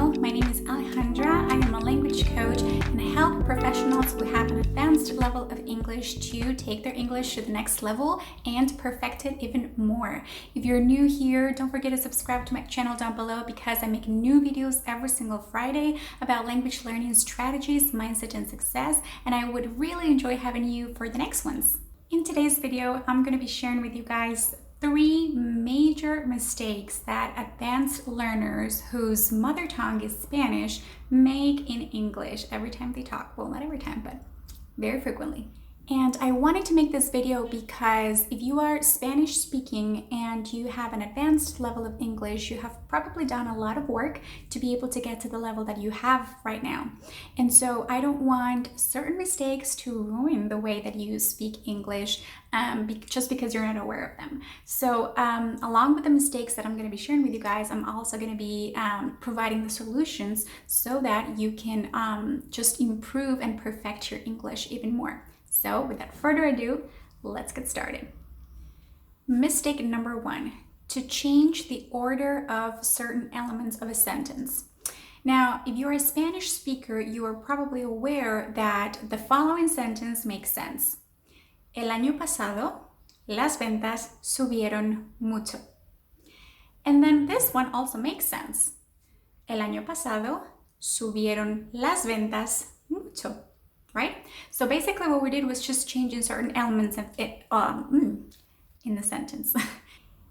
channel. My name is Alejandra. I am a language coach and I help professionals who have an advanced level of English to take their English to the next level and perfect it even more. If you're new here, don't forget to subscribe to my channel down below because I make new videos every single Friday about language learning strategies, mindset, and success, and I would really enjoy having you for the next ones. In today's video, I'm going to be sharing with you guys 3 major mistakes that advanced learners whose mother tongue is Spanish make in English every time they talk. Well, not every time, but very frequently. And I wanted to make this video because if you are Spanish speaking and you have an advanced level of English, you have probably done a lot of work to be able to get to the level that you have right now. And so I don't want certain mistakes to ruin the way that you speak English just because you're not aware of them. So along with the mistakes that I'm going to be sharing with you guys, I'm also going to be providing the solutions so that you can just improve and perfect your English even more. So without further ado, let's get started. Mistake number 1, to change the order of certain elements of a sentence. Now, if you're a Spanish speaker, you are probably aware that the following sentence makes sense. El año pasado, las ventas subieron mucho. And then this one also makes sense. El año pasado, subieron las ventas mucho. Right? So basically what we did was just changing certain elements of it in the sentence.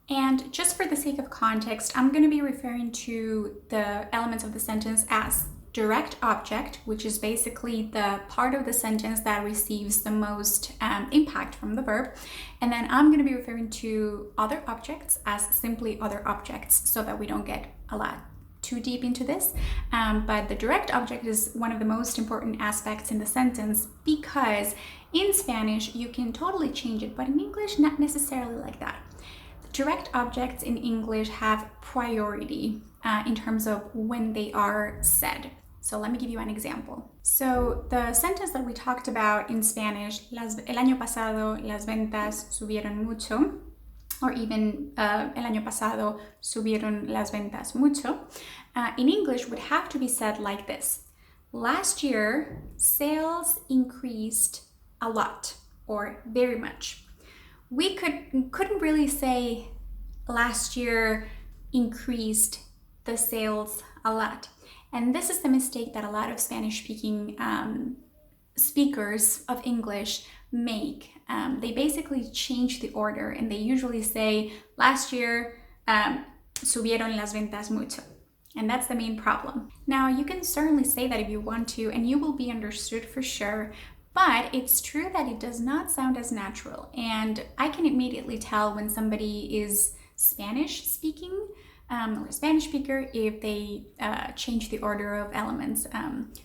And just for the sake of context, I'm going to be referring to the elements of the sentence as direct object, which is basically the part of the sentence that receives the most impact from the verb. And then I'm going to be referring to other objects as simply other objects so that we don't get a lot too deep into this, but the direct object is one of the most important aspects in the sentence because in Spanish you can totally change it, but in English not necessarily like that. The direct objects in English have priority in terms of when they are said. So let me give you an example. So the sentence that we talked about in Spanish, el año pasado las ventas subieron mucho, or even el año pasado subieron las ventas mucho, in English would have to be said like this. Last year, sales increased a lot or very much. We couldn't really say last year increased the sales a lot. And this is the mistake that a lot of Spanish-speaking speakers of English make. They basically change the order and they usually say last year subieron las ventas mucho, and that's the main problem. Now you can certainly say that if you want to and you will be understood for sure, but it's true that it does not sound as natural, and I can immediately tell when somebody is Spanish speaking or a Spanish speaker if they change the order of elements.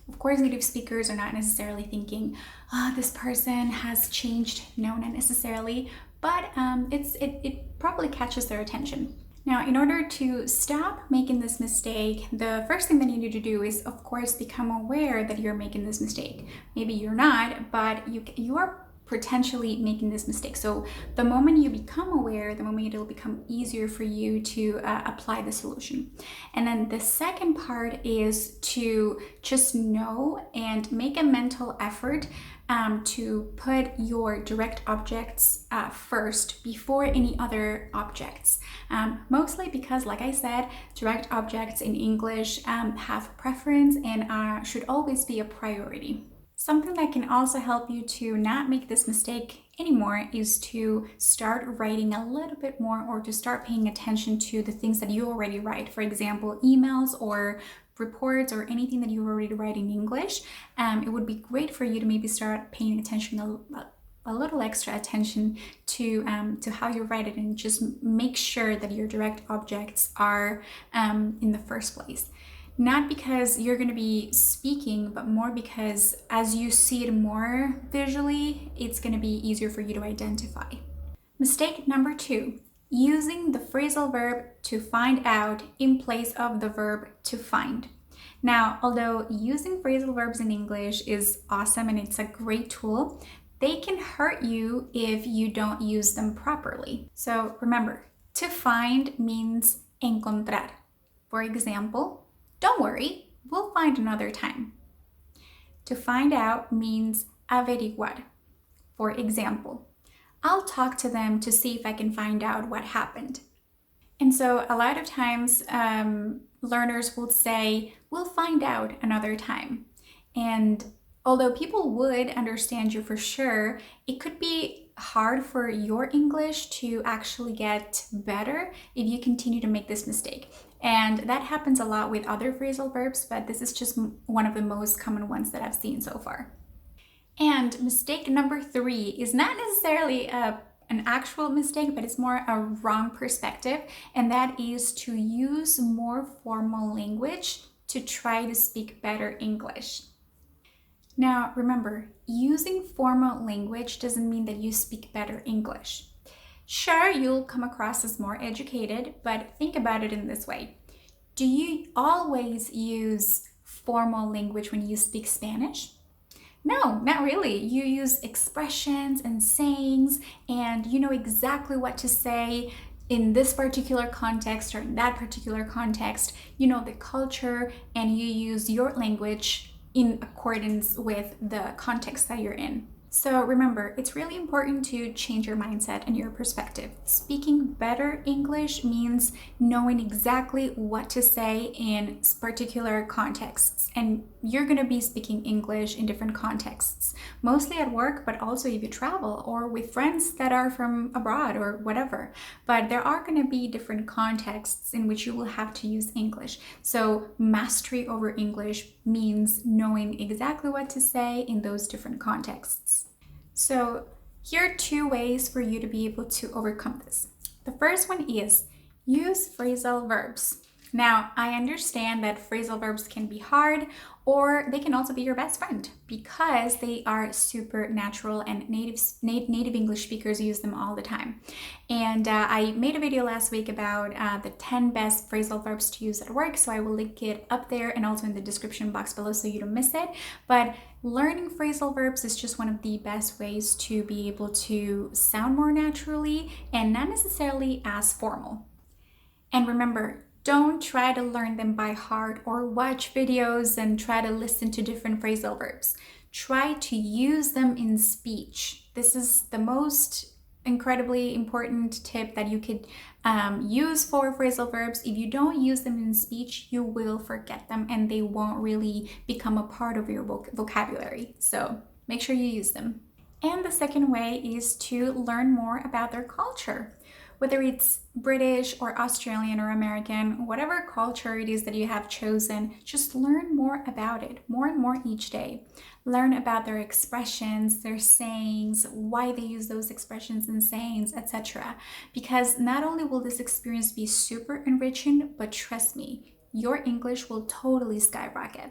Of course, native speakers are not necessarily thinking, oh, this person has changed. No, not necessarily, but it probably catches their attention. Now, in order to stop making this mistake, the first thing that you need to do is, of course, become aware that you're making this mistake. Maybe you're not, but you are potentially making this mistake. So the moment you become aware, the moment it'll become easier for you to apply the solution. And then the second part is to just know and make a mental effort to put your direct objects first before any other objects. Mostly because, like I said, direct objects in English have preference and should always be a priority. Something that can also help you to not make this mistake anymore is to start writing a little bit more, or to start paying attention to the things that you already write. For example, emails or reports or anything that you already write in English. It would be great for you to maybe start paying attention, a little extra attention to how you write it, and just make sure that your direct objects are in the first place. Not because you're going to be speaking, but more because as you see it more visually, it's going to be easier for you to identify. Mistake number 2, using the phrasal verb to find out in place of the verb to find. Now, although using phrasal verbs in English is awesome and it's a great tool, they can hurt you if you don't use them properly. So remember, to find means encontrar. For example, Don't worry, we'll find another time. To find out means averiguar. For example, I'll talk to them to see if I can find out what happened. And so a lot of times learners will say, we'll find out another time. And although people would understand you for sure, it could be hard for your English to actually get better if you continue to make this mistake. And that happens a lot with other phrasal verbs, but this is just one of the most common ones that I've seen so far. And mistake number 3 is not necessarily an actual mistake, but it's more a wrong perspective, and that is to use more formal language to try to speak better English. Now, remember, using formal language doesn't mean that you speak better English. Sure, you'll come across as more educated, but think about it in this way. Do you always use formal language when you speak Spanish? No, not really. You use expressions and sayings, and you know exactly what to say in this particular context or in that particular context. You know the culture, and you use your language in accordance with the context that you're in. So remember, it's really important to change your mindset and your perspective. Speaking better English means knowing exactly what to say in particular contexts. And you're going to be speaking English in different contexts, mostly at work, but also if you travel or with friends that are from abroad or whatever. But there are going to be different contexts in which you will have to use English. So mastery over English means knowing exactly what to say in those different contexts. So here are 2 ways for you to be able to overcome this. The first one is use phrasal verbs. Now, I understand that phrasal verbs can be hard, or they can also be your best friend because they are super natural and native English speakers use them all the time. And I made a video last week about the 10 best phrasal verbs to use at work, so I will link it up there and also in the description box below so you don't miss it. But learning phrasal verbs is just one of the best ways to be able to sound more naturally and not necessarily as formal. And remember, don't try to learn them by heart or watch videos and try to listen to different phrasal verbs. Try to use them in speech. This is the most incredibly important tip that you could use for phrasal verbs. If you don't use them in speech, you will forget them and they won't really become a part of your vocabulary. So make sure you use them. And the second way is to learn more about their culture. Whether it's British or Australian or American, whatever culture it is that you have chosen, just learn more about it, more and more each day. Learn about their expressions, their sayings, why they use those expressions and sayings, etc. Because not only will this experience be super enriching, but trust me, your English will totally skyrocket.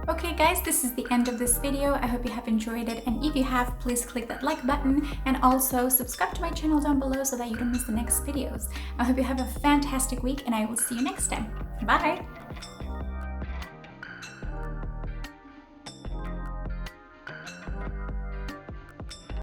Okay guys, this is the end of this video. I hope you have enjoyed it, and if you have, please click that like button and also subscribe to my channel down below so that you don't miss the next videos. I hope you have a fantastic week and I will see you next time. Bye!